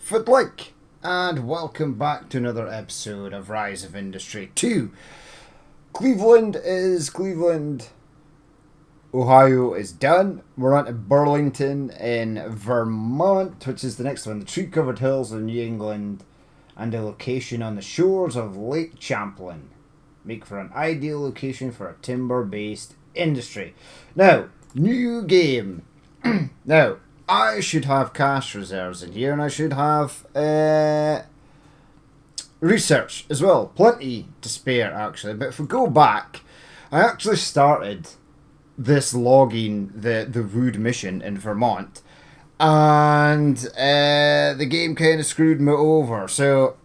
Footlick, and welcome back to another episode of Rise of Industry 2. Cleveland, Ohio is done. We're on to Burlington in Vermont, which is the next one. The tree-covered hills of New England and a location on the shores of Lake Champlain make for an ideal location for a timber-based industry. Now, new game. Now, I should have cash reserves in here, and I should have research as well. Plenty to spare, actually. But if we go back, I actually started this logging the wood mission in Vermont, and the game kind of screwed me over. So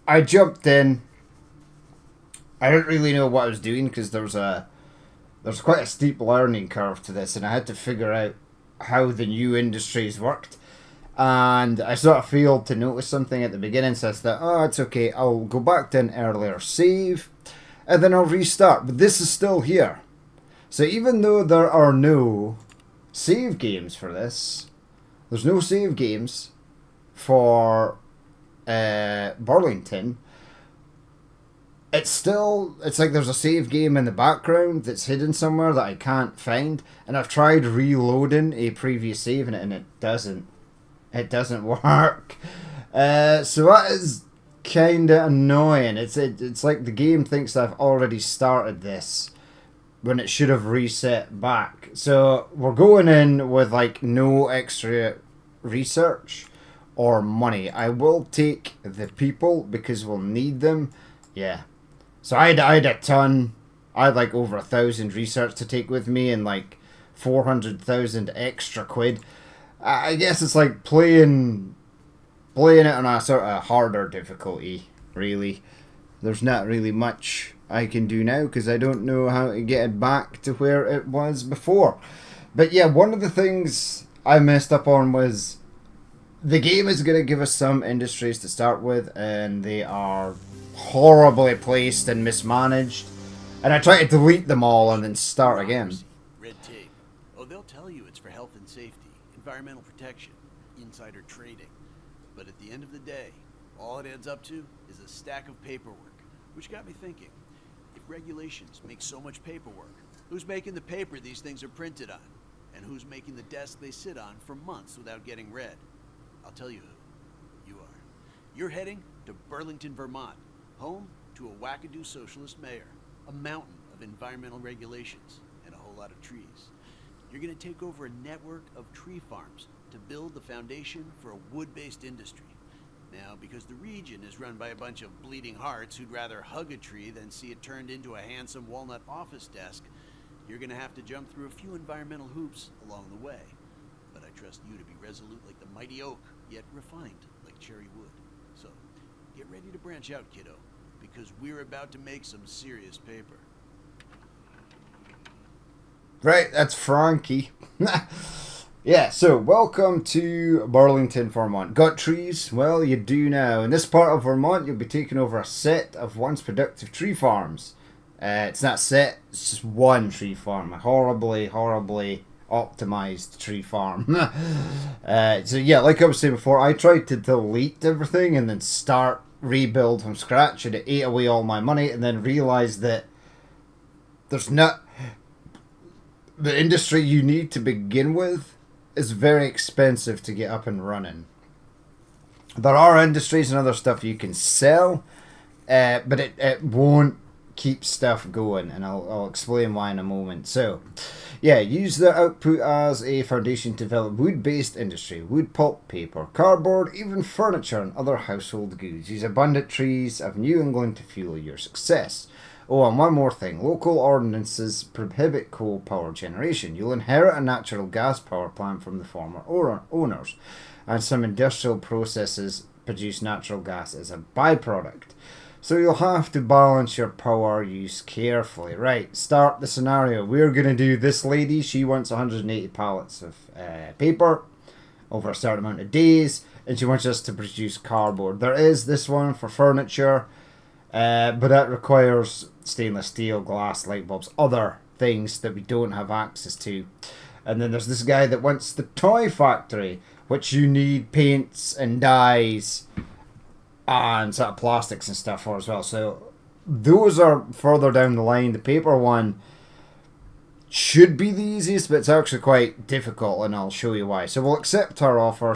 I jumped in. I didn't really know what I was doing because there's quite a steep learning curve to this, and I had to figure out how the new industries worked, and I sort of failed to notice something at the beginning, so I thought, oh, it's okay, I'll go back to an earlier save and then I'll restart. But this is still here, so even though there are no save games for this, there's no save games for Burlington, it's like there's a save game in the background that's hidden somewhere that I can't find, and I've tried reloading a previous save and it doesn't work. So that is kind of annoying. It's like the game thinks I've already started this when it should have reset back. So we're going in with like no extra research or money. I will take the people because we'll need them. Yeah. So I had a ton. I had like over 1,000 research to take with me and like 400,000 extra quid. I guess it's like playing it on a sort of harder difficulty, really. There's not really much I can do now because I don't know how to get it back to where it was before. But yeah, one of the things I messed up on was the game is going to give us some industries to start with, and they are horribly placed and mismanaged, and I try to delete them all and then start again. Red tape. Oh, they'll tell you it's for health and safety, environmental protection, insider trading. But at the end of the day, all it adds up to is a stack of paperwork, which got me thinking, if regulations make so much paperwork, who's making the paper these things are printed on? And who's making the desk they sit on for months without getting read? I'll tell you who. You are. You're heading to Burlington, Vermont, home to a wackadoo socialist mayor, a mountain of environmental regulations, and a whole lot of trees. You're going to take over a network of tree farms to build the foundation for a wood-based industry. Now, because the region is run by a bunch of bleeding hearts who'd rather hug a tree than see it turned into a handsome walnut office desk, you're going to have to jump through a few environmental hoops along the way. But I trust you to be resolute like the mighty oak, yet refined like cherry wood. So, get ready to branch out, kiddo, because we're about to make some serious paper. Right, that's Frankie. Yeah, so welcome to Burlington, Vermont. Got trees? Well, you do now. In this part of Vermont, you'll be taking over a set of once productive tree farms. It's not set, it's just one tree farm. A horribly optimized tree farm. So yeah, like I was saying before, I tried to delete everything and then start rebuild from scratch, and it ate away all my money, and then realized that there's not the industry you need to begin with is very expensive to get up and running. There are industries and other stuff you can sell, but it won't keep stuff going, and I'll explain why in a moment. So yeah, use the output as a foundation to develop wood-based industry, wood pulp, paper, cardboard, even furniture and other household goods. Use abundant trees of New England to fuel your success. Oh, and one more thing. Local ordinances prohibit coal power generation. You'll inherit a natural gas power plant from the former owners, and some industrial processes produce natural gas as a byproduct. So you'll have to balance your power use carefully. Right, start the scenario. We're going to do this lady. She wants 180 pallets of paper over a certain amount of days, and she wants us to produce cardboard. There is this one for furniture, but that requires stainless steel, glass, light bulbs, other things that we don't have access to. And then there's this guy that wants the toy factory. which you need paints and dyes and sort of plastics and stuff for as well. So those are further down the line. The paper one should be the easiest, but it's actually quite difficult, and I'll show you why. So we'll accept her offer.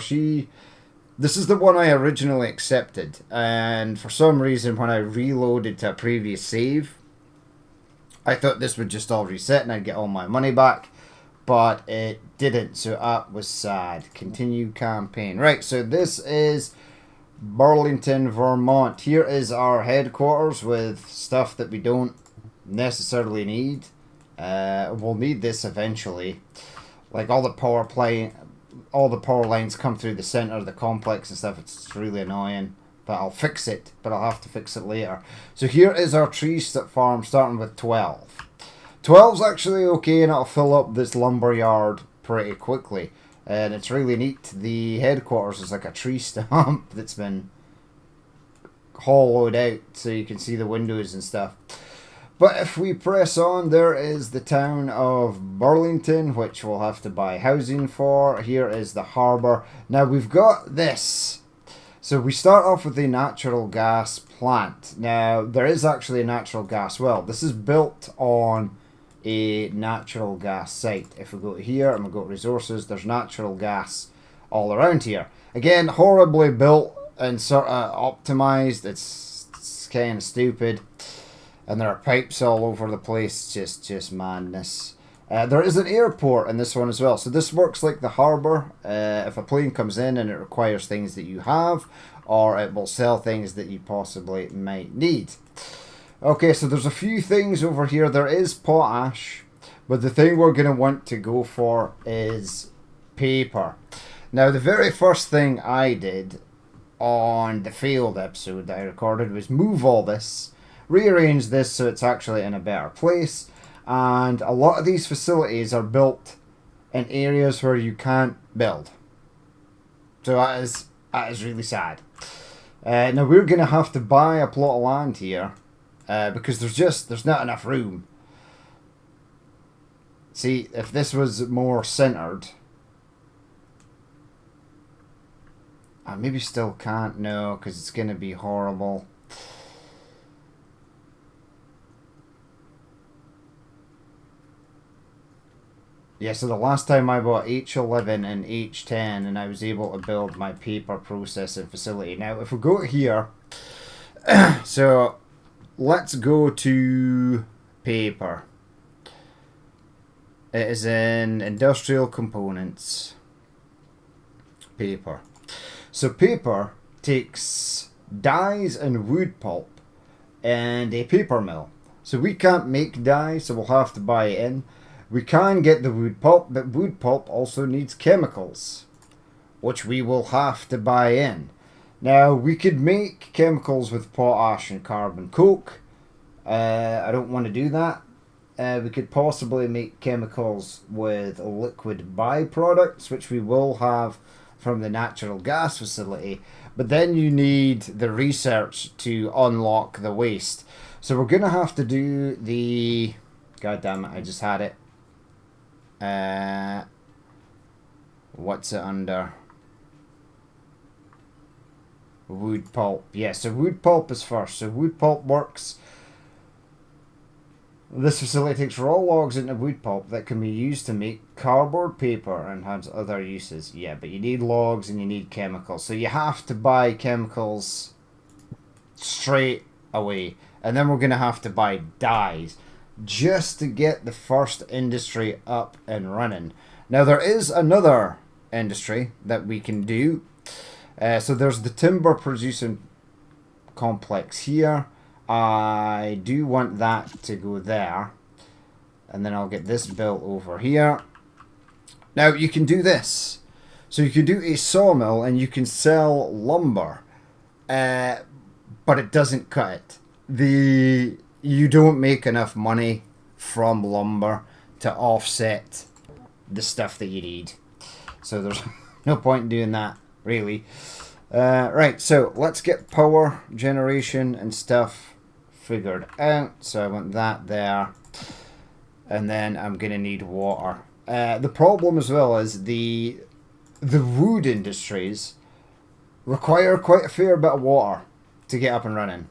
This is the one I originally accepted, and for some reason when I reloaded to a previous save, I thought this would just all reset and I'd get all my money back, but it didn't, so that was sad. Continue campaign. Right, so this is Burlington, Vermont. Here is our headquarters with stuff that we don't necessarily need. We'll need this eventually. Like all the power lines come through the center of the complex and stuff. It's really annoying, but I'll fix it. But I'll have to fix it later. So here is our tree farm, starting with 12. 12's actually okay, and it'll fill up this lumber yard pretty quickly. And it's really neat. The headquarters is like a tree stump that's been hollowed out so you can see the windows and stuff. But if we press on, there is the town of Burlington, which we'll have to buy housing for. Here is the harbour. Now we've got this. So we start off with a natural gas plant. Now there is actually a natural gas well. This is built on a natural gas site. If we go here and we go to resources, there's natural gas all around here. Again, horribly built and sort of optimized. It's kind of stupid. And there are pipes all over the place. Just madness. There is an airport in this one as well. So this works like the harbour. If a plane comes in and it requires things that you have, or it will sell things that you possibly might need. Okay, so there's a few things over here. There is potash, but the thing we're going to want to go for is paper. Now, the very first thing I did on the failed episode that I recorded was move all this, rearrange this so it's actually in a better place, and a lot of these facilities are built in areas where you can't build. So that is really sad. Now we're going to have to buy a plot of land here because there's not enough room. See, if this was more centered, I maybe still can't, no, because it's going to be horrible. Yeah, so the last time I bought H11 and H10 and I was able to build my paper processing facility. Now, if we go here, so let's go to paper. It is in industrial components. Paper. So paper takes dyes and wood pulp and a paper mill. So we can't make dye, so we'll have to buy it in. We can get the wood pulp, but wood pulp also needs chemicals, which we will have to buy in. Now, we could make chemicals with potash and carbon coke. I don't want to do that. We could possibly make chemicals with liquid byproducts, which we will have from the natural gas facility. But then you need the research to unlock the waste. So we're going to have to do the... God damn it, I just had it. What's it under? Wood pulp. Yeah, so wood pulp is first. So wood pulp works. This facility takes raw logs into wood pulp that can be used to make cardboard paper and has other uses. Yeah, but you need logs and you need chemicals. So you have to buy chemicals straight away. And then we're going to have to buy dyes just to get the first industry up and running. Now there is another industry that we can do. So there's the timber producing complex here. I do want that to go there. And then I'll get this built over here. Now you can do this. So you can do a sawmill and you can sell lumber. But it doesn't cut it. You don't make enough money from lumber to offset the stuff that you need. So there's no point in doing that, really. Right, so let's get power generation and stuff figured out. So I want that there. And then I'm going to need water. The problem as well is the the wood industries require quite a fair bit of water to get up and running.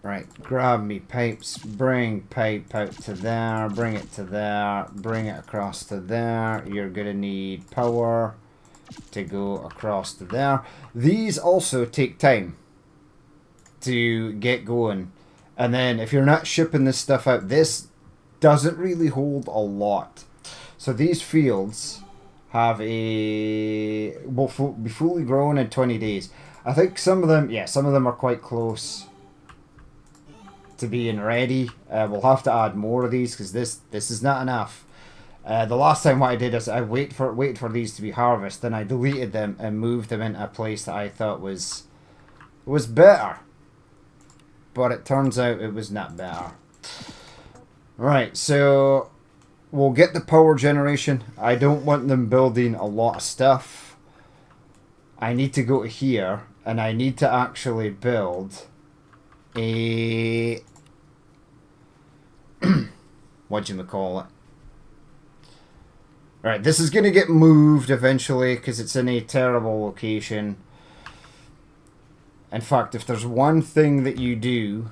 Right, grab me pipes, bring pipe out to there, bring it to there, bring it across to there. You're going to need power to go across to there. These also take time to get going. And then if you're not shipping this stuff out, this doesn't really hold a lot. So these fields have will be fully grown in 20 days. I think some of them, some of them are quite close to being ready. We'll have to add more of these because this is not enough. The last time what I did is I wait for these to be harvested, then I deleted them and moved them into a place that I thought was better. But it turns out it was not better. Right, so we'll get the power generation. I don't want them building a lot of stuff. I need to go to here and I need to actually build a whatchamacallit. Alright, this is going to get moved eventually because it's in a terrible location. In fact, if there's one thing that you do,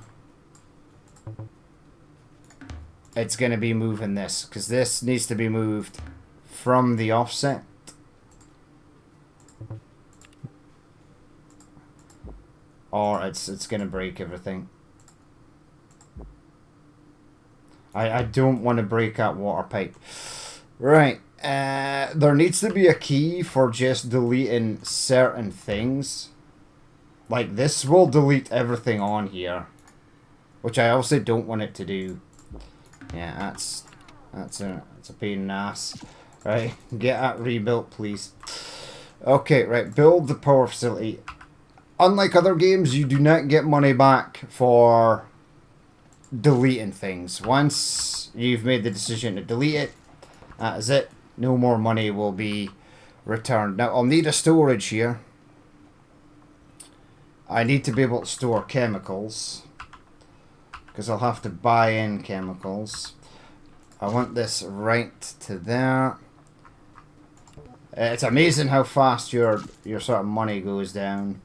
it's going to be moving this, because this needs to be moved from the offset. Or it's going to break everything. I don't want to break that water pipe. Right. There needs to be a key for just deleting certain things. Like, this will delete everything on here, which I also don't want it to do. Yeah, that's a pain in the ass. Right, get that rebuilt, please. Okay, right, build the power facility. Unlike other games, you do not get money back for deleting things. Once you've made the decision to delete it, that is it. No more money will be returned. Now, I'll need a storage here. I need to be able to store chemicals, because I'll have to buy in chemicals. I want this right to there. It's amazing how fast your sort of money goes down.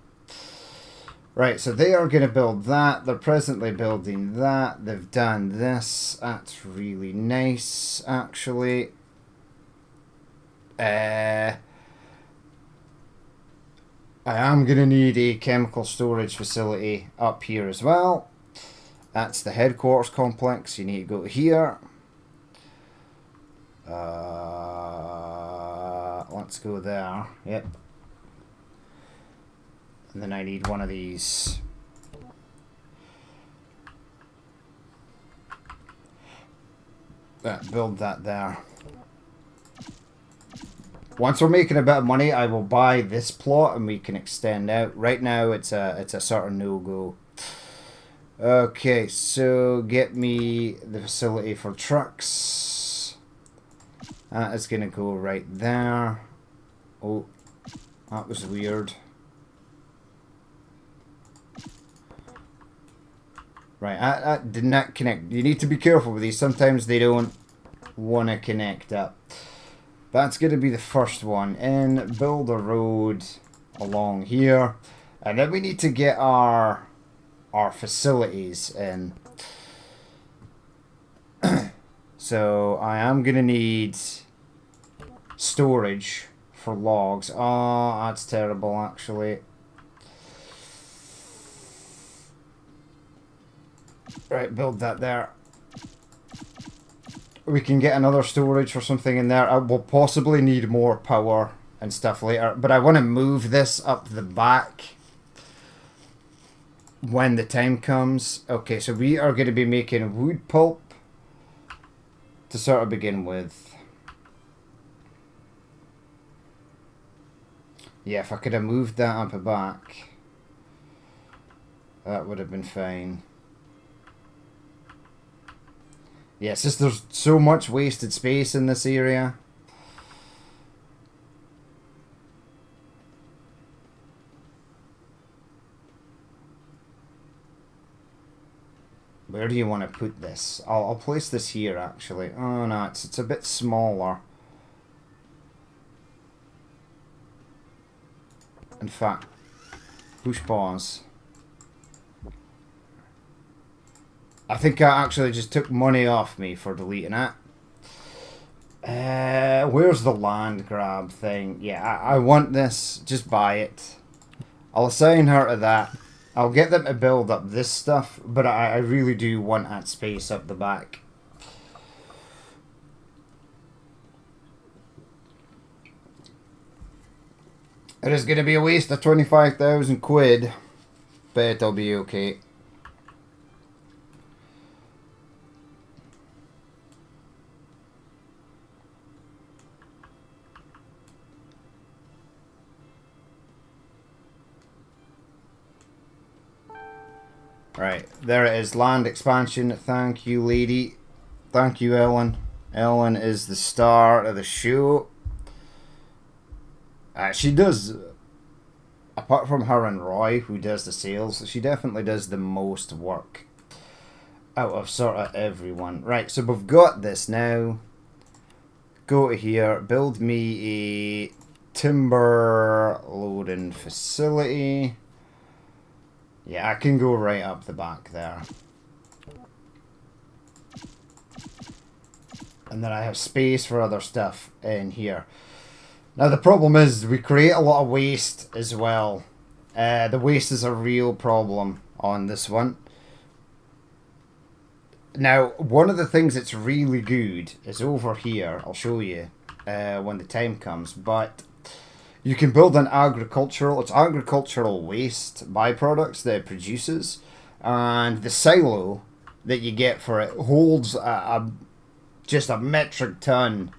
Right, so they are going to build that. They're presently building that. They've done this. That's really nice, actually. I am going to need a chemical storage facility up here as well. That's the headquarters complex. You need to go here. Let's go there. Yep. And then I need one of these. Build that there. Once we're making a bit of money, I will buy this plot and we can extend out. Right now, it's a sort of no-go. Okay, so get me the facility for trucks. That is going to go right there. Oh, that was weird. Right, that did not connect. You need to be careful with these. Sometimes they don't want to connect up. That's going to be the first one in. Build a road along here. And then we need to get our facilities in. So I am going to need storage for logs. Oh, that's terrible, actually. Right, build that there. We can get another storage for something in there. I will possibly need more power and stuff later. But I want to move this up the back when the time comes. Okay, so we are going to be making wood pulp to sort of begin with. Yeah, if I could have moved that up the back, that would have been fine. Yeah, it's just there's so much wasted space in this area. Where do you want to put this? I'll place this here, actually. Oh, no, it's a bit smaller. In fact, push pause. I think I actually just took money off me for deleting it. Where's the land grab thing? Yeah, I want this. Just buy it. I'll assign her to that. I'll get them to build up this stuff, but I really do want that space up the back. It is going to be a waste of 25,000 quid, but it'll be okay. Right, there it is. Land expansion. Thank you, lady. Thank you, Ellen. Ellen is the star of the show. She does, apart from her and Roy, who does the sales, she definitely does the most work out of sort of everyone. Right, so we've got this now. Go to here, build me a timber loading facility. Yeah, I can go right up the back there. And then I have space for other stuff in here. Now the problem is we create a lot of waste as well. The waste is a real problem on this one. Now, one of the things that's really good is over here. I'll show you when the time comes. But you can build an it's agricultural waste byproducts that it produces. And the silo that you get for it holds just a metric ton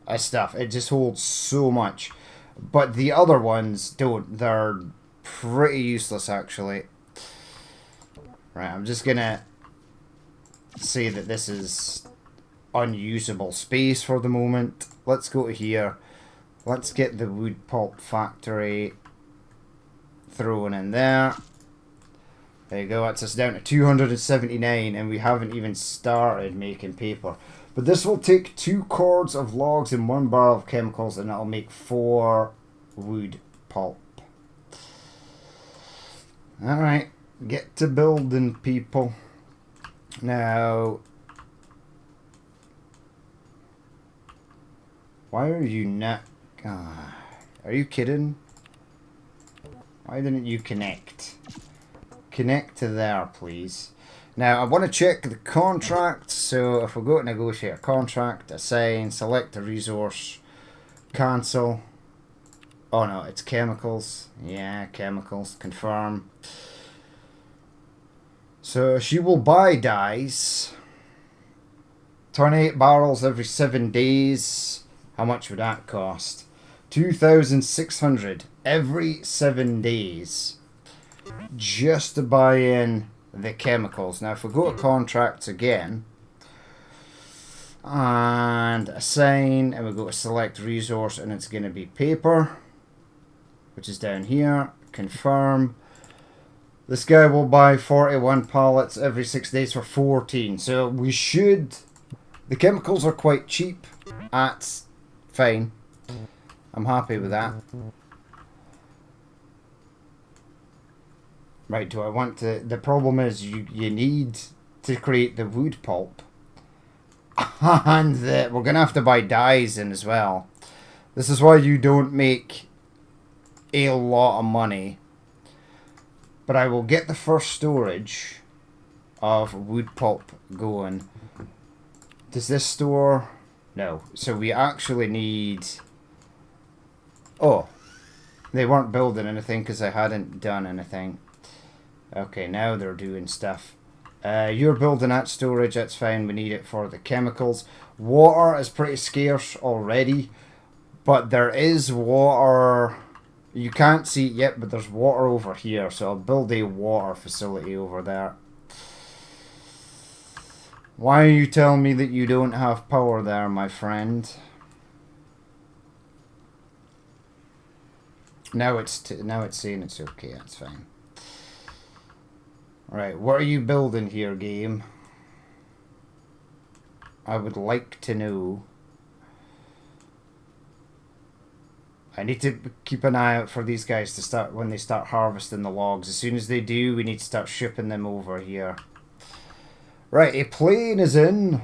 of stuff. It just holds so much. But the other ones don't. They're pretty useless, actually. Right, I'm just gonna say that this is unusable space for the moment. Let's go to here. Let's get the wood pulp factory thrown in there. There you go. That's us down to 279, and we haven't even started making paper. But this will take 2 cords of logs and 1 barrel of chemicals, and that'll make 4 wood pulp. Alright, get to building, people. Now, why are you not... are you kidding? Why didn't you connect? Connect to there, please. Now, I want to check the contract, so if we go to negotiate contract, assign, select a resource, cancel. Oh no, it's chemicals. Yeah, chemicals, confirm. So, she will buy dyes. 28 barrels every 7 days. How much would that cost? 2,600 every 7 days. Just to buy in the chemicals. Now if we go to contracts again and assign, and we go to select resource, and it's going to be paper, which is down here. Confirm. This guy will buy 41 pallets every 6 days for 14. So we should... The chemicals are quite cheap. That's fine. I'm happy with that. Right, do I want to... The problem is you need to create the wood pulp. And we're going to have to buy dyes in as well. This is why you don't make a lot of money. But I will get the first storage of wood pulp going. Does this store... No. So we actually need... Oh. They weren't building anything because I hadn't done anything. Okay, now they're doing stuff. You're building that storage, that's fine. We need it for the chemicals. Water is pretty scarce already. But there is water... You can't see it yet, but there's water over here. So I'll build a water facility over there. Why are you telling me that you don't have power there, my friend? Now it's saying it's okay, that's fine. Right, what are you building here, game? I would like to know. I need to keep an eye out for these guys to start when they start harvesting the logs. As soon as they do, we need to start shipping them over here. Right, a plane is in.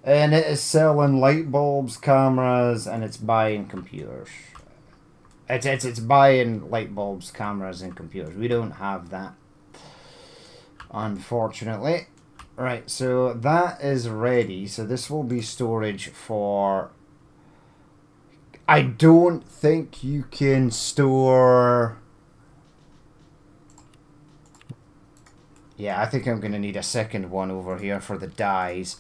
And it is selling light bulbs, cameras, and it's buying computers. It's buying light bulbs, cameras, and computers. We don't have that, unfortunately. Right, so that is ready. So this will be storage for... I don't think you can store... Yeah, I think I'm going to need a second one over here for the dyes.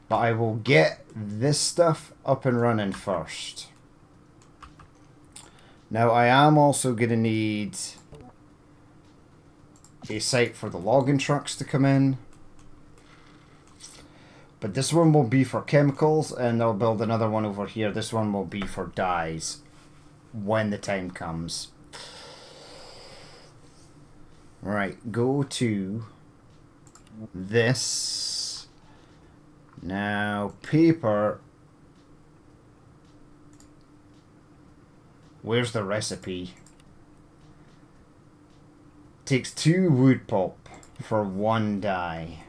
But I will get this stuff up and running first. Now, I am also going to need a site for the logging trucks to come in. But this one will be for chemicals, and I'll build another one over here. This one will be for dyes when the time comes. Right, go to this. Now, paper. Where's the recipe? Takes 2 wood pulp for 1 dye.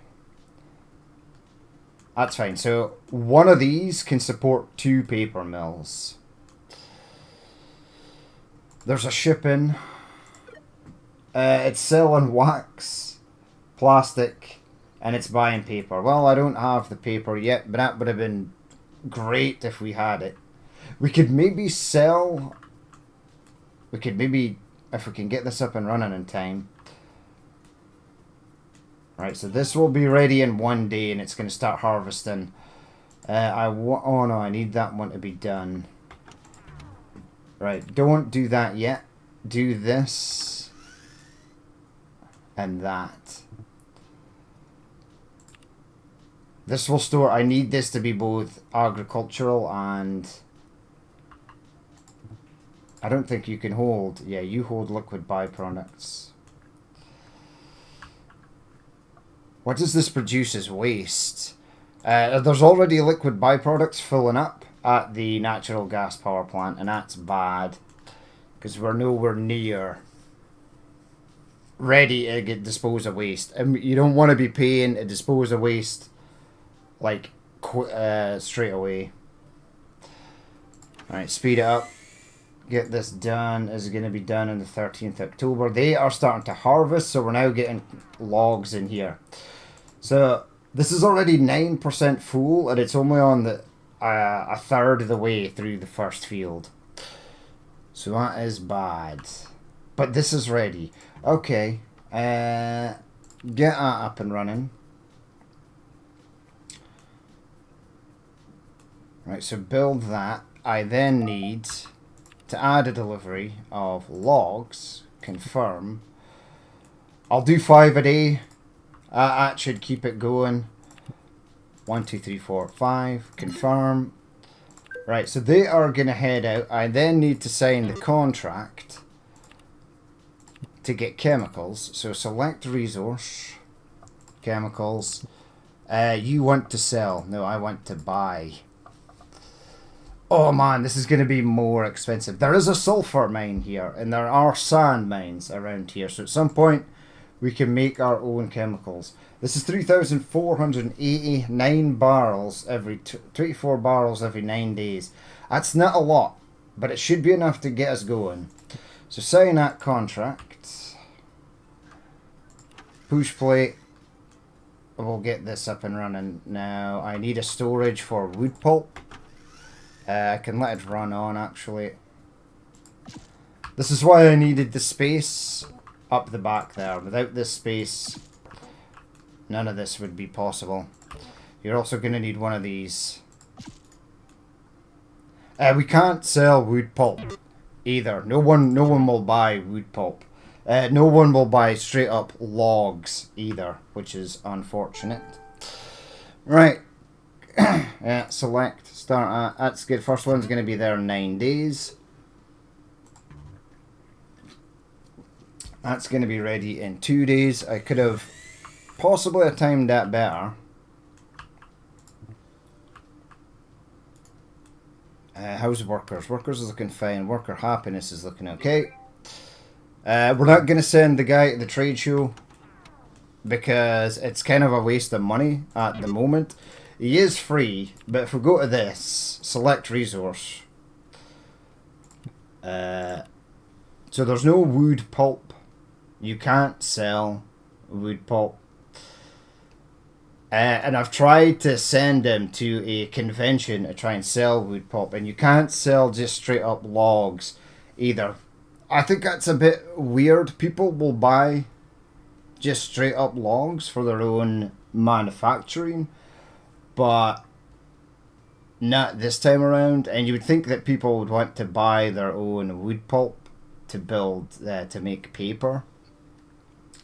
That's fine. So, one of these can support 2 paper mills. There's a shipping. It's selling wax, plastic, and it's buying paper. Well, I don't have the paper yet, but that would have been great if we had it. We could maybe sell... We could maybe, if we can get this up and running in time. Right, so this will be ready in 1 day, and it's going to start harvesting. Oh no, I need that one to be done. Right, don't do that yet. Do this. And that. This will store... I need this to be both agricultural and... I don't think you can hold... Yeah, you hold liquid byproducts. What does this produce as waste? There's already liquid byproducts filling up at the natural gas power plant, and that's bad. Because we're nowhere near ready to dispose of waste. And you don't want to be paying to dispose of waste like straight away. Alright, speed it up. Get this done. Is going to be done on the 13th of October. They are starting to harvest, so we're now getting logs in here. So this is already 9% full, and it's only on the a third of the way through the first field. So that is bad. But this is ready. Okay. Get that up and running. Right, so build that. I then need to add a delivery of logs. Confirm. I'll do 5 a day. That should keep it going. 1, 2, 3, 4, 5. Confirm. Right, so they are going to head out. I then need to sign the contract to get chemicals. So select resource. Chemicals. You want to sell. No, I want to buy. Oh man, this is going to be more expensive. There is a sulfur mine here, and there are sand mines around here. So at some point, we can make our own chemicals. This is 3,489 barrels every 24 barrels every 9 days. That's not a lot, but it should be enough to get us going. So sign that contract. Push plate. We'll get this up and running. Now I need a storage for wood pulp. I can let it run on actually. This is why I needed the space up the back there. Without this space, none of this would be possible. You're also going to need one of these. We can't sell wood pulp either. No one will buy wood pulp. No one will buy straight up logs either, which is unfortunate. Right. Yeah, select, start at. That's good. First one's going to be there in 9 days. That's going to be ready in 2 days. I could have possibly timed that better. How's workers? Workers is looking fine. Worker happiness is looking okay. We're not going to send the guy to the trade show because it's kind of a waste of money at the moment. He is free, but if we go to this, select resource. So there's no wood pulp. You can't sell wood pulp. And I've tried to send him to a convention to try and sell wood pulp, and you can't sell just straight up logs either. I think that's a bit weird. People will buy just straight up logs for their own manufacturing, but not this time around. And you would think that people would want to buy their own wood pulp to build, to make paper.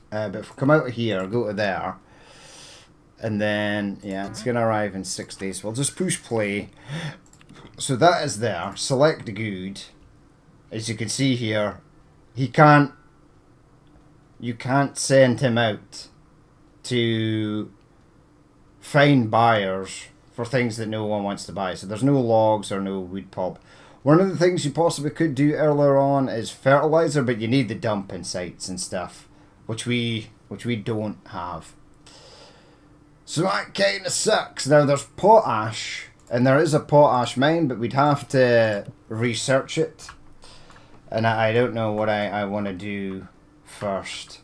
But if we come out of here, go to there, and then, yeah, it's going to arrive in 6 days. We'll just push play. So that is there. Select good. As you can see here, you can't send him out to find buyers for things that no one wants to buy. So there's no logs or no wood pulp. One of the things you possibly could do earlier on is fertilizer, but you need the dumping sites and stuff, which we don't have. So that kind of sucks. Now there's potash, and there is a potash mine, but we'd have to research it. And I don't know what I want to do first.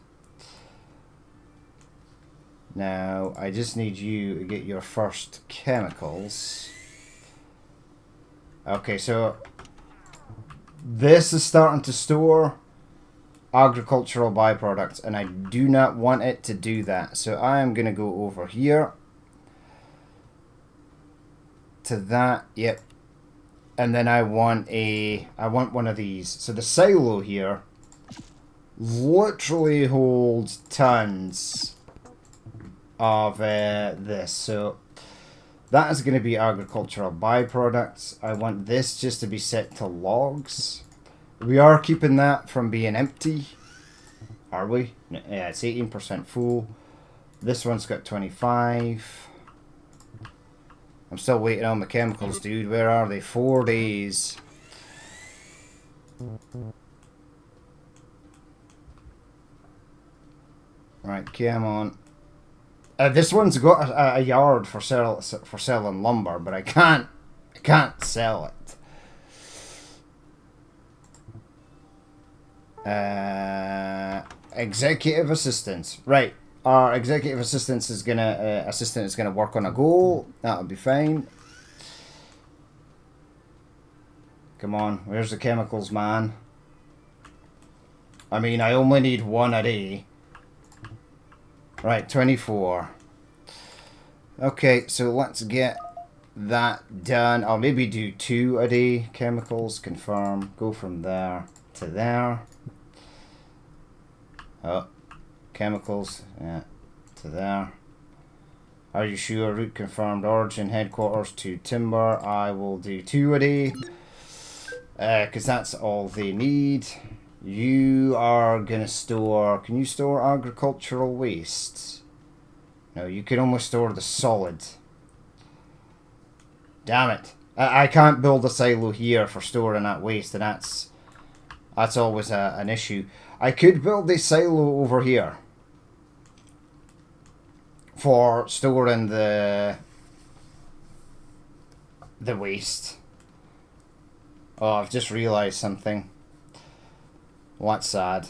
Now, I just need you to get your first chemicals. Okay, so this is starting to store agricultural byproducts, and I do not want it to do that. So I am going to go over here to that. Yep. And then I want one of these. So the silo here literally holds tons of this. So that is going to be agricultural byproducts. I want this just to be set to logs. We are keeping that from being empty. Are we? Yeah, it's 18% full. This one's got 25. I'm still waiting on the chemicals, dude. Where are they? 4 days. Right, come on. This one's got a yard for selling lumber, but I can't sell it. Executive assistants. Right. Our executive assistant is gonna work on a goal. That'll be fine. Come on, where's the chemicals, man? I mean, I only need one a day. Right, 24. Okay, so let's get that done. I'll maybe do 2 a day. Chemicals, confirm. Go from there to there. Oh, chemicals, yeah, to there. Are you sure? Route confirmed. Origin headquarters to timber. I will do 2 a day. Because that's all they need. You are going to store... Can you store agricultural waste? No, you can only store the solid. Damn it. I can't build a silo here for storing that waste, and that's always an issue. I could build a silo over here for storing the waste. Oh, I've just realised something. Well, that's sad.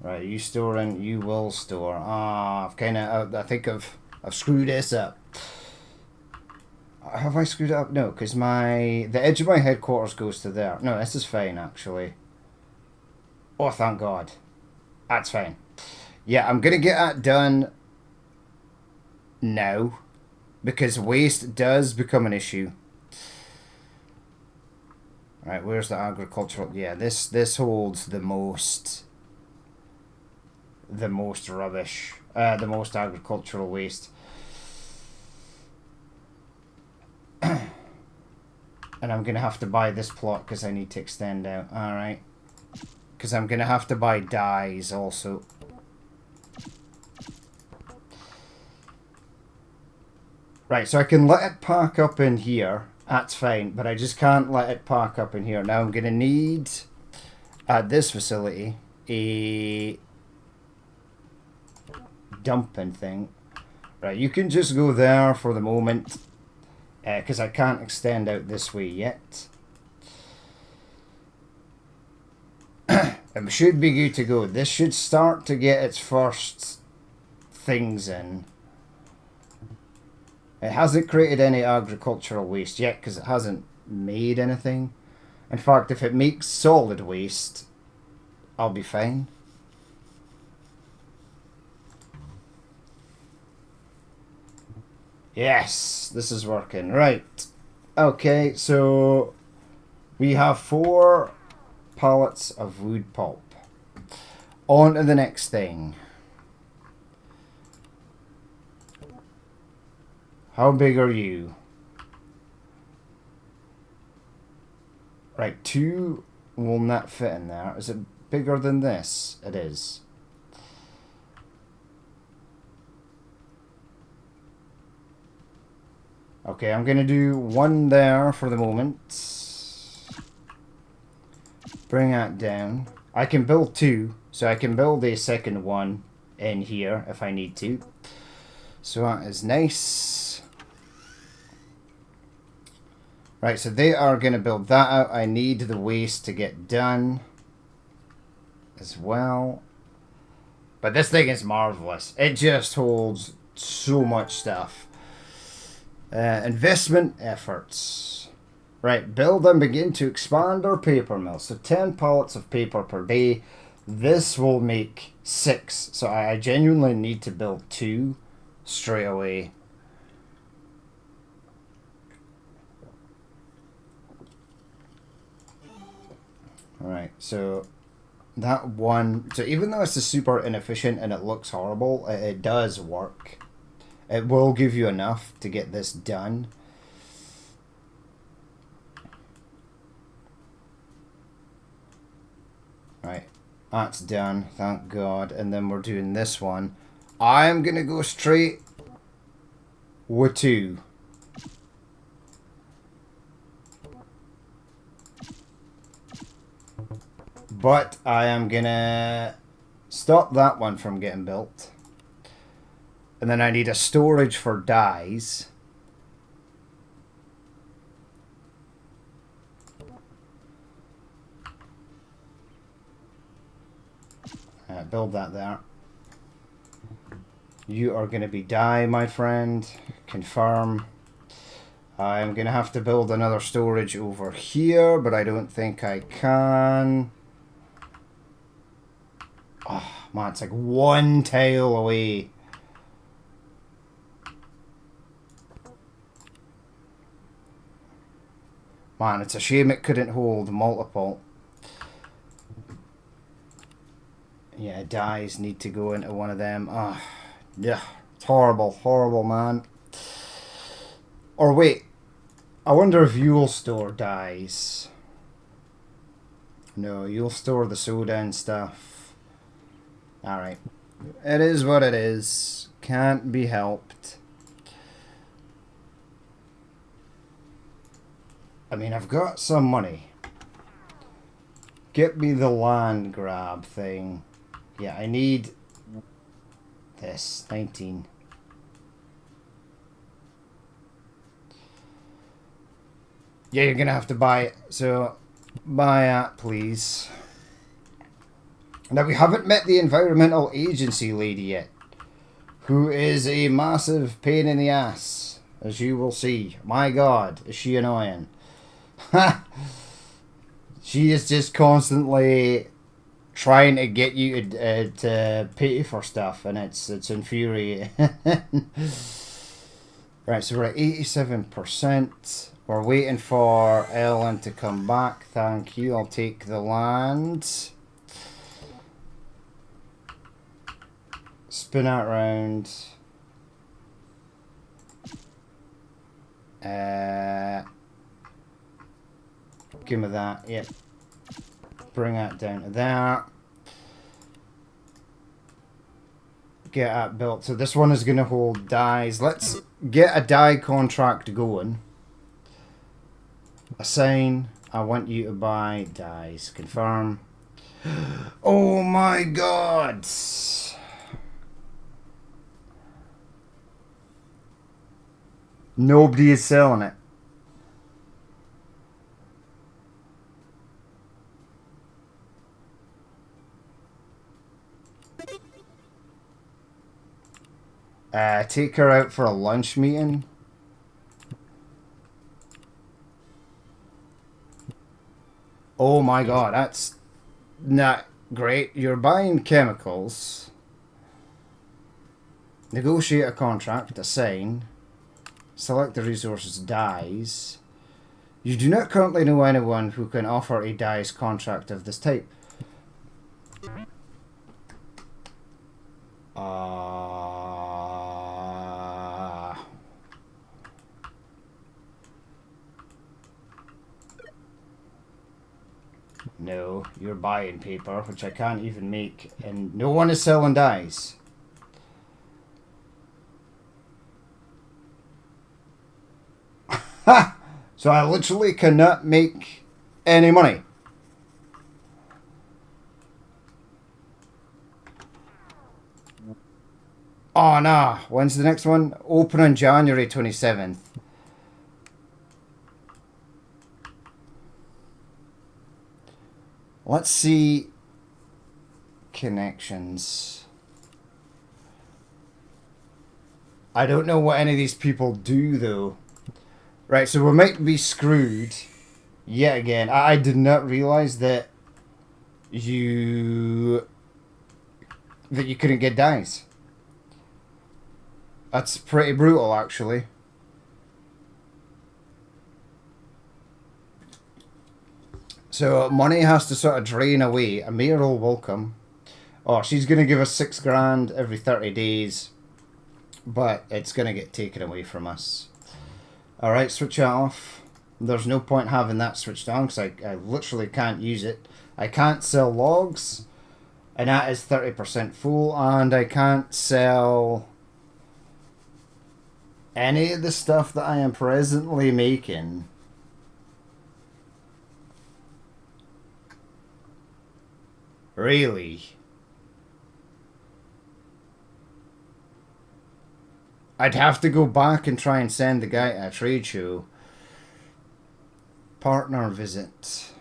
Right, you storing? You will store. Ah, I think I've screwed this up. Have I screwed it up? No, because the edge of my headquarters goes to there. No, this is fine, actually. Oh, thank God. That's fine. Yeah, I'm going to get that done now, because waste does become an issue. Right, where's the agricultural? Yeah, this holds the most rubbish, the most agricultural waste. And I'm gonna have to buy this plot because I need to extend out. All right, because I'm gonna have to buy dyes also. Right, so I can let it park up in here. That's fine, but I just can't let it park up in here. Now I'm going to need, at this facility, a dumping thing. Right, you can just go there for the moment, because I can't extend out this way yet. It should be good to go. This should start to get its first things in. It hasn't created any agricultural waste yet because it hasn't made anything. In fact, if it makes solid waste, I'll be fine. Yes, this is working. Right. Okay, so we have 4 pallets of wood pulp. On to the next thing. How big are you? Right, 2 will not fit in there. Is it bigger than this? It is. Okay, I'm going to do 1 there for the moment. Bring that down. I can build 2, so I can build a second one in here if I need to. So that is nice. Right, so they are going to build that out. I need the waste to get done as well. But this thing is marvelous. It just holds so much stuff. Investment efforts. Right, build and begin to expand our paper mill. So 10 pallets of paper per day. This will make 6. So I genuinely need to build 2 straight away. Alright, so that one... So even though it's super inefficient and it looks horrible, it does work. It will give you enough to get this done. Right, that's done, thank God. And then we're doing this one. I'm going to go straight with 2. But I am going to stop that one from getting built. And then I need a storage for dyes. Build that there. You are going to be dye, my friend. Confirm. I'm going to have to build another storage over here, but I don't think I can. Oh, man, it's like 1 tile away. Man, it's a shame it couldn't hold multiple. Yeah, dyes need to go into one of them. Ah, yeah, it's horrible, horrible, man. Or wait, I wonder if you'll store dyes. No, you'll store the soda and stuff. Alright. It is what it is. Can't be helped. I mean, I've got some money. Get me the land grab thing. Yeah, I need this. 19. Yeah, you're going to have to buy it. So, buy that, please. Now, we haven't met the environmental agency lady yet, who is a massive pain in the ass, as you will see. My God, is she annoying. She is just constantly trying to get you to pay for stuff, and it's infuriating. Right, so we're at 87%. We're waiting for Ellen to come back. Thank you. I'll take the land. Spin that round. Give me that. Yep. Bring that down to there. get that built. So this one is going to hold dyes. Let's get a dye contract going. Assign. I want you to buy dyes. Confirm. Oh my god! Nobody is selling it. Take her out for a lunch meeting. Oh my god, that's not great. You're buying chemicals. Negotiate a contract, assign. Select the resources, dyes. You do not currently know anyone who can offer a dyes contract of this type. No, you're buying paper, which I can't even make, and no one is selling dyes. Ha! So I literally cannot make any money. Oh nah, when's the next one? Open on January 27th. Let's see connections. I don't know what any of these people do though. Right, so we might be screwed yet again. I did not realize that you couldn't get dyes. That's pretty brutal, actually. So money has to sort of drain away. A mayoral will come. Oh, she's going to give us 6 grand every 30 days. But it's going to get taken away from us. Alright, switch it off. There's no point having that switched on because I literally can't use it. I can't sell logs. And that is 30% full. And I can't sell any of the stuff that I am presently making. Really? I'd have to go back and try and send the guy to a trade show. Partner visit.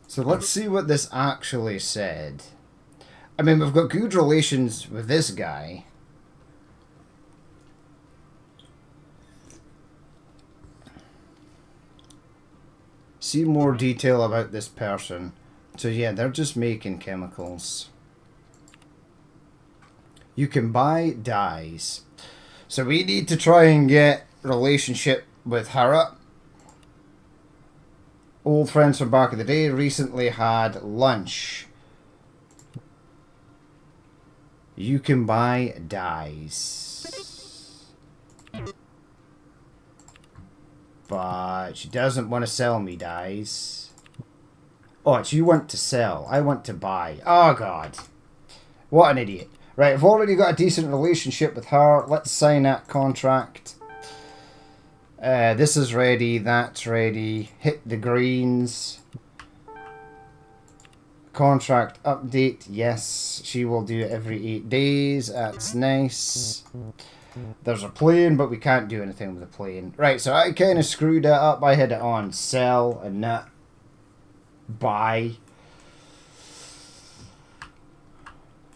So let's see what this actually said. I mean, we've got good relations with this guy. See more detail about this person. So yeah, they're just making chemicals. You can buy dyes. So we need to try and get relationship with her. Old friends from back in the day, recently had lunch. You can buy dyes. But she doesn't want to sell me dyes. Oh, it's you want to sell. I want to buy. Oh, God. What an idiot. Right, I've already got a decent relationship with her. Let's sign that contract. This is ready. That's ready. Hit the greens. Contract update. Yes, she will do it every 8 days. That's nice. There's a plane, but we can't do anything with the plane. Right, so I kind of screwed that up. I had it on sell and not buy.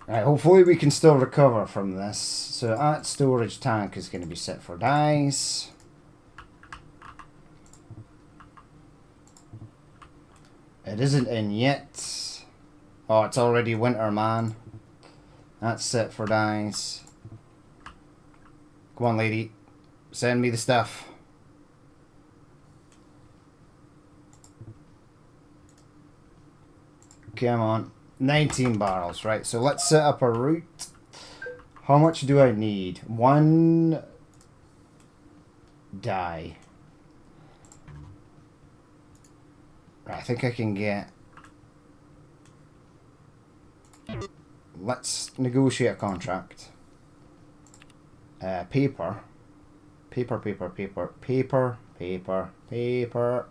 Right, hopefully we can still recover from this. So that storage tank is going to be set for dyes. It isn't in yet. Oh, it's already winter, man. That's set for dyes. Come on, lady. Send me the stuff. Come on. 19 barrels, right? So let's set up a route. How much do I need? 1 dye. Right, I think I can get Let's negotiate a contract. Paper. Paper, paper, paper, paper, paper, paper.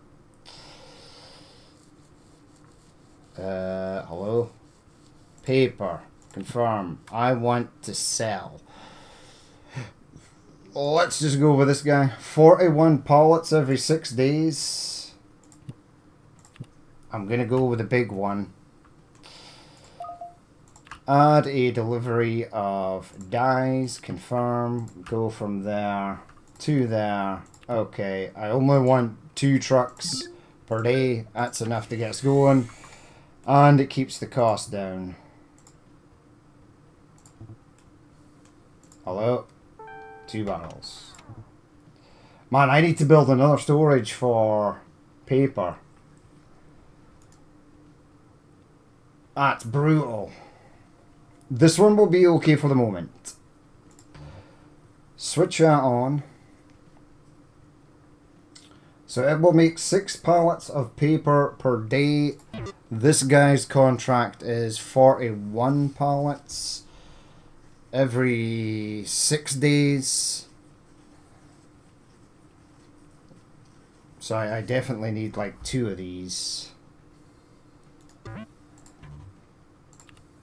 Hello? Paper. Confirm. I want to sell. Let's just go with this guy. 41 pallets every 6 days. I'm gonna go with the big one. Add a delivery of dyes. Confirm. Go from there to there. Okay, I only want 2 trucks per day. That's enough to get us going. And it keeps the cost down. Hello? 2 barrels. Man, I need to build another storage for paper. That's brutal. This one will be okay for the moment. Switch that on. So it will make 6 pallets of paper per day. This guy's contract is 41 pallets every 6 days. So I definitely need like 2 of these.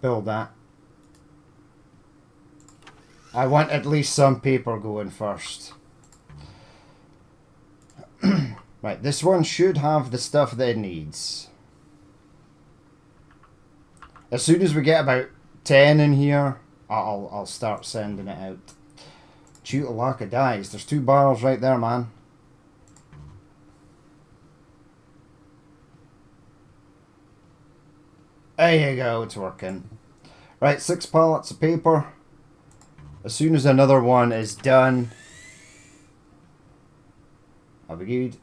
Build that. I want at least some paper going first. Right, this one should have the stuff that it needs. As soon as we get about 10 in here, I'll start sending it out. Due to lack of dyes. There's 2 barrels right there, man. There you go, it's working. Right, 6 pallets of paper. As soon as another one is done, I'll be good.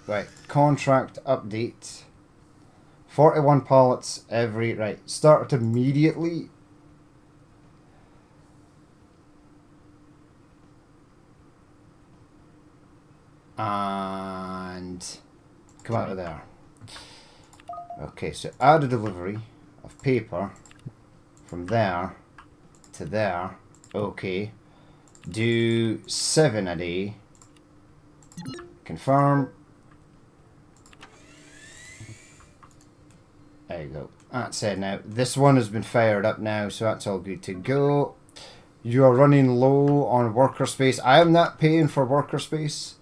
Right, contract update. 41 pallets every... Right, start immediately. And come out of there. Okay, so add a delivery of paper from there to there. Okay. Do 7 a day. Confirm. There you go. That's it now. This one has been fired up now, so that's all good to go. You are running low on worker space. I am not paying for worker space.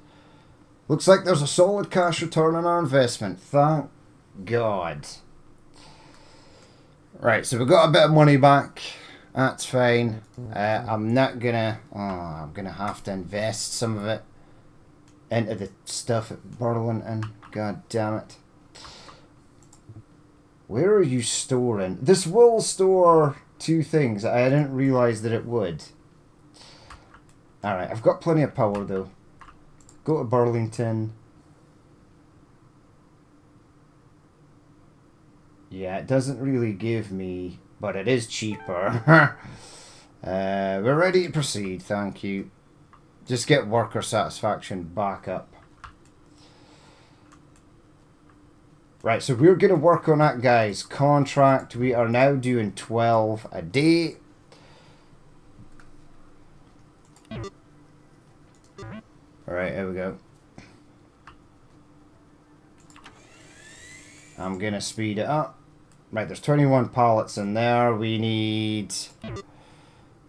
Looks like there's a solid cash return on our investment. Thank God. Right, so we got a bit of money back. That's fine. I'm not gonna... Oh, I'm gonna have to invest some of it into the stuff at Burlington. God damn it. Where are you storing? This will store 2 things. I didn't realise that it would. Alright, I've got plenty of power though. Go to Burlington. Yeah, it doesn't really give me, but it is cheaper. We're ready to proceed, thank you. Just get worker satisfaction back up. Right, so we're going to work on that guy's contract. We are now doing 12 a day. Alright, here we go. I'm going to speed it up. Right, there's 21 pallets in there. We need...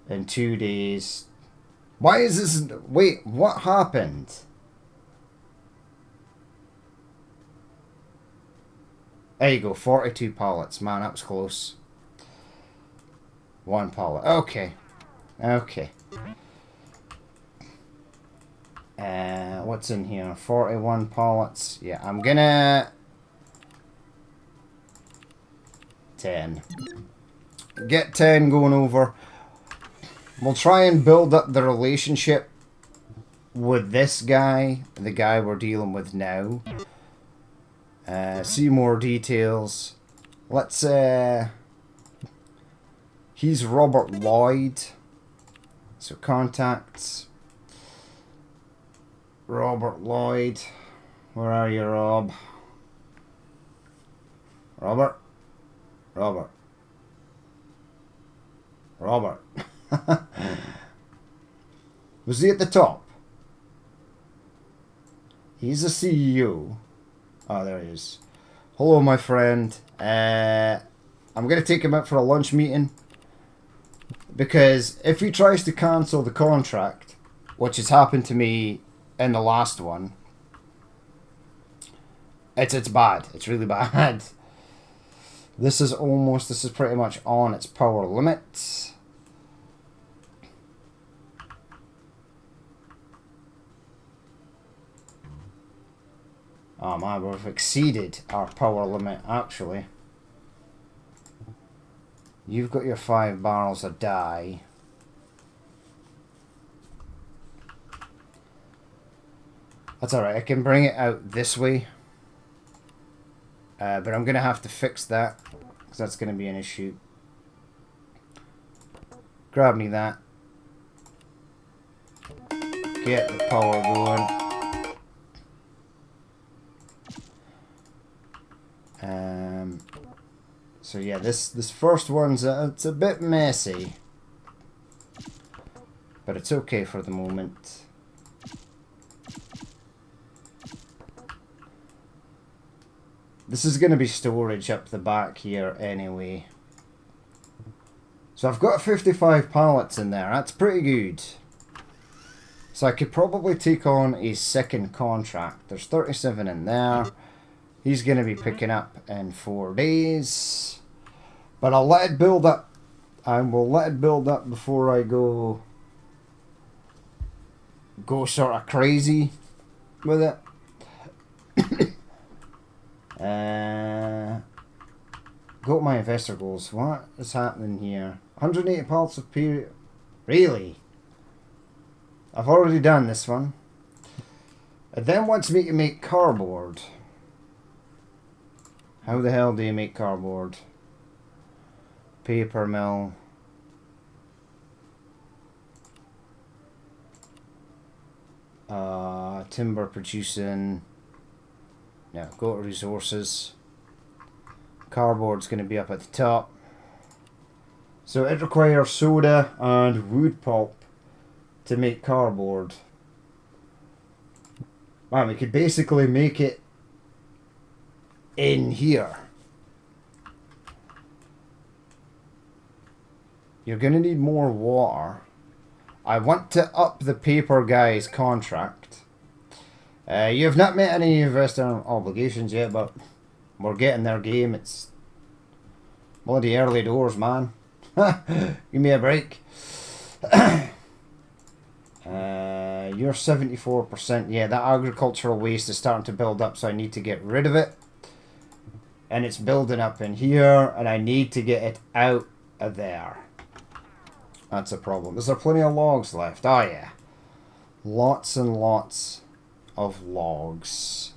in 2 days... Why is this... Wait, what happened? There you go, 42 pallets. Man, that was close. 1 pallet. Okay. Okay. What's in here? 41 pallets. Yeah, I'm gonna... 10. Get 10 going over. We'll try and build up the relationship with this guy, the guy we're dealing with now. See more details. Let's he's Robert Lloyd. So contacts. Robert Lloyd. Where are you, Rob? Robert? Robert. Robert. Was he at the top? He's the CEO. Oh, there he is. Hello, my friend. I'm going to take him out for a lunch meeting. Because if he tries to cancel the contract, which has happened to me in the last one, it's bad. It's really bad. This is pretty much on its power limit. Oh man, we've exceeded our power limit, actually. You've got your 5 barrels of dye. That's alright, I can bring it out this way. But I'm going to have to fix that, because that's going to be an issue. Grab me that. Get the power going. So yeah, this first one's it's a bit messy, but it's okay for the moment. This is going to be storage up the back here anyway. So I've got 55 pallets in there. That's pretty good. So I could probably take on a second contract. There's 37 in there. He's going to be picking up in 4 days. But I'll let it build up. I will let it build up before I go sort of crazy with it. Go to my investor goals. What is happening here? 180 pallets of period. Really? I've already done this one. It then wants me to make cardboard. How the hell do you make cardboard? Paper mill. Timber producing. Now go to resources. Cardboard's going to be up at the top. So it requires soda and wood pulp to make cardboard. Man, we could basically make it in here. You're going to need more water. I want to up the paper guy's contract. You have not met any investor obligations yet, but we're getting their game. It's bloody early doors, man. Give me a break. You're 74%. Yeah, that agricultural waste is starting to build up, so I need to get rid of it. And it's building up in here, and I need to get it out of there. That's a problem. Is there plenty of logs left? Oh, yeah. Lots and lots of logs.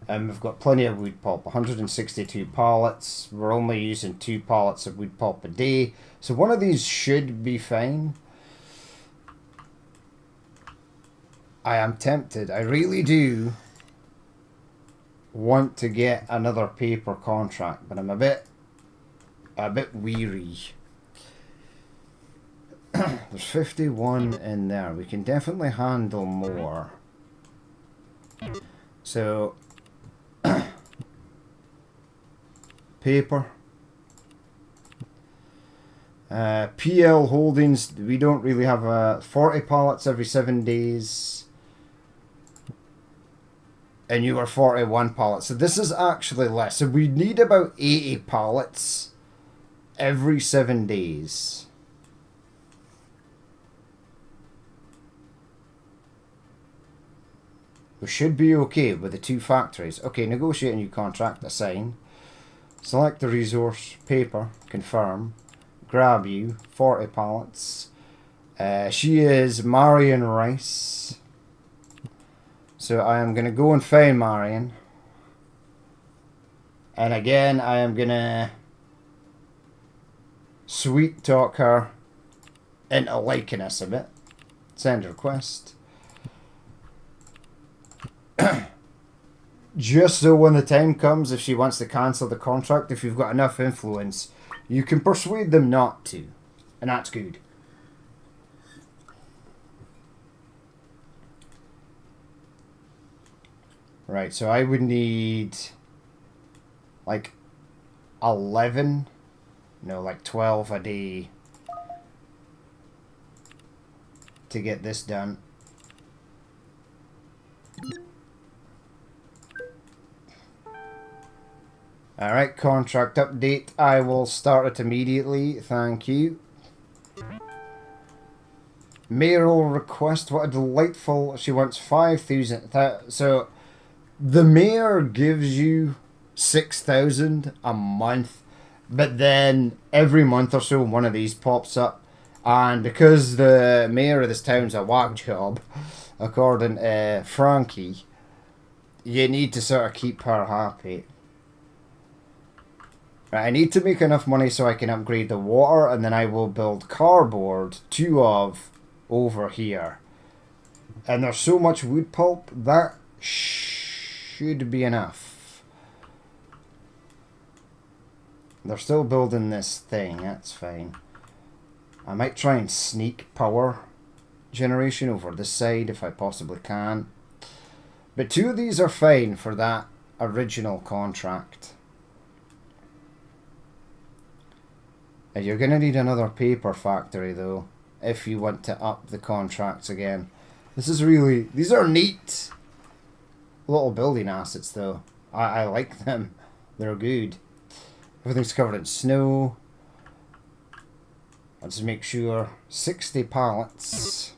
And we've got plenty of wood pulp. 162 pallets. We're only using 2 pallets of wood pulp a day. So one of these should be fine. I am tempted. I really do want to get another paper contract, but I'm a bit weary. There's 51 in there. We can definitely handle more. So paper. PL Holdings, we don't really have 40 pallets every 7 days. And you are 41 pallets. So this is actually less. So we need about 80 pallets every 7 days. We should be okay with the 2 factories. Okay, negotiate a new contract, assign. Select the resource, paper, confirm. Grab you, 40 pallets. She is Marion Rice. So I am going to go and find Marion. And again, I am going to sweet talk her into liking us a bit. Send request. Just so when the time comes, if she wants to cancel the contract, if you've got enough influence, you can persuade them not to. And that's good. Right, so I would need like 11, no, like 12 a day to get this done. Alright, contract update. I will start it immediately. Thank you. Mayoral request. What a delightful... She wants 5,000. So, the mayor gives you 6,000 a month. But then, every month or so, one of these pops up. And because the mayor of this town's a whack job, according to Frankie, you need to sort of keep her happy. Right, I need to make enough money so I can upgrade the water, and then I will build cardboard, 2 of, over here. And there's so much wood pulp, that should be enough. They're still building this thing, that's fine. I might try and sneak power generation over this side if I possibly can. But 2 of these are fine for that original contract. And you're going to need another paper factory though, if you want to up the contracts again. This is really... These are neat little building assets though. I like them. They're good. Everything's covered in snow. Let's make sure. 60 pallets.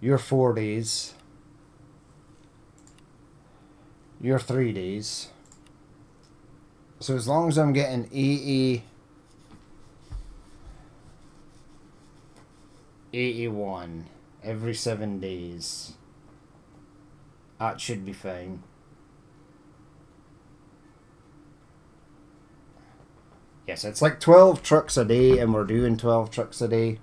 You're 4 days. You're 3 days. So as long as I'm getting 81 every 7 days, that should be fine. Yes, it's like 12 trucks a day, and we're doing 12 trucks a day.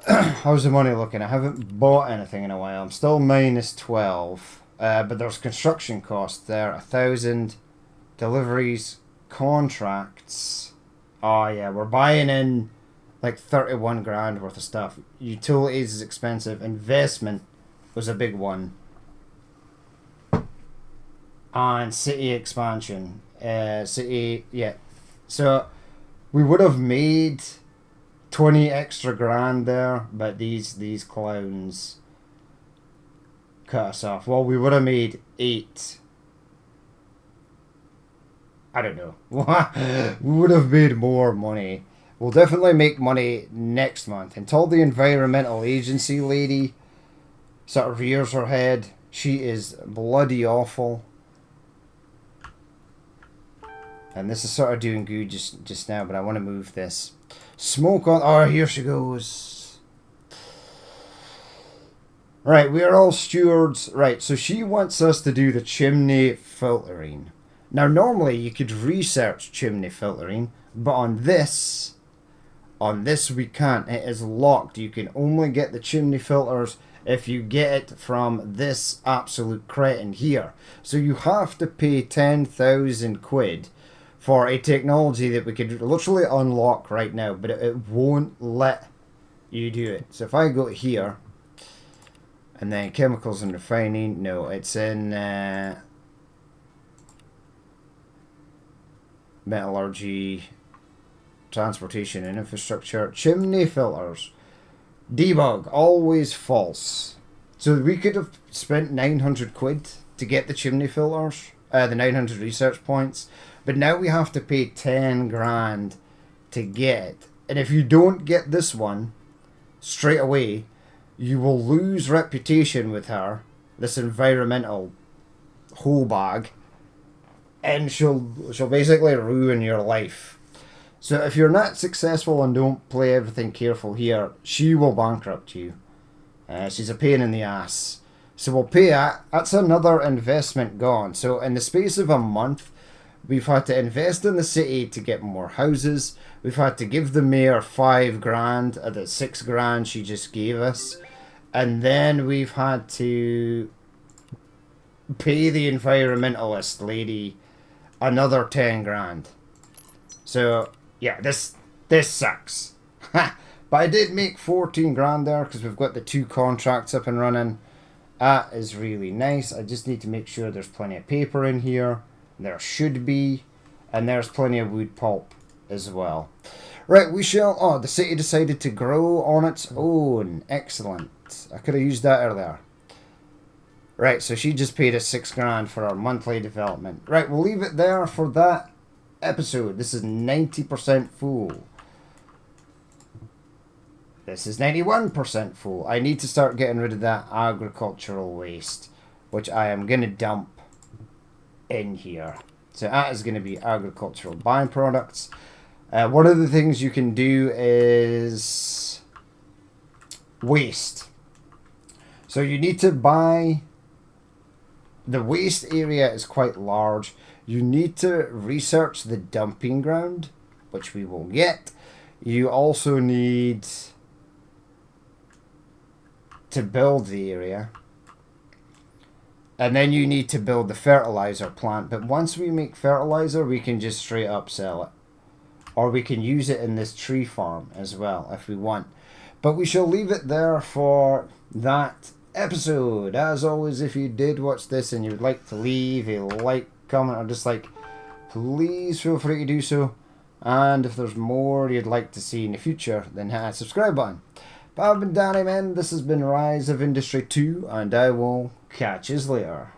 How's the money looking? I haven't bought anything in a while. I'm still minus 12. But there's construction costs there. 1,000 deliveries, contracts. Oh yeah, we're buying in like 31 grand worth of stuff. Utilities is expensive. Investment was a big one. And city expansion. City, yeah. So we would have made 20 extra grand there, but these clowns cut us off. Well, we would have made 8. I don't know. We would have made more money. We'll definitely make money next month. Until the environmental agency lady sort of rears her head, she is bloody awful. And this is sort of doing good just now, but I want to move this. Smoke on... Oh, here she goes. Right, we are all stewards. Right, so she wants us to do the chimney filtering. Now, normally you could research chimney filtering, but on this we can't. It is locked. You can only get the chimney filters if you get it from this absolute cretin here. So you have to pay 10,000 quid for a technology that we could literally unlock right now, but it won't let you do it. So if I go here, and then chemicals and refining, no, it's in metallurgy, transportation and infrastructure, chimney filters, debug, always false. So we could have spent 900 quid to get the chimney filters, the 900 research points, but now we have to pay 10 grand to get it. And if you don't get this one straight away, you will lose reputation with her, this environmental whole bag, and she'll basically ruin your life. So if you're not successful and don't play everything careful here, she will bankrupt you. She's a pain in the ass. So we'll pay that. That's another investment gone. So in the space of a month, we've had to invest in the city to get more houses. We've had to give the mayor 5 grand of the 6 grand she just gave us. And then we've had to pay the environmentalist lady another 10 grand. So, yeah, this This sucks. Ha! But I did make 14 grand there because we've got the 2 contracts up and running. That is really nice. I just need to make sure there's plenty of paper in here. There should be. And there's plenty of wood pulp as well. Right, we shall... Oh, the city decided to grow on its own. Excellent. I could have used that earlier. Right, so she just paid us 6 grand for our monthly development. Right, we'll leave it there for that episode. This is 90% full. This is 91% full. I need to start getting rid of that agricultural waste, which I am going to dump in here. So that is going to be agricultural byproducts. One of the things you can do is waste. So you need to buy... The waste area is quite large. You need to research the dumping ground, which we will get. You also need to build the area. And then you need to build the fertilizer plant. But once we make fertilizer, we can just straight up sell it. Or we can use it in this tree farm as well, if we want. But we shall leave it there for that episode. As always, if you did watch this and you would like to leave a like, comment, or dislike, please feel free to do so. And if there's more you'd like to see in the future, then hit that subscribe button. But I've been Danny Man, this has been Rise of Industry 2, and I will catch you later.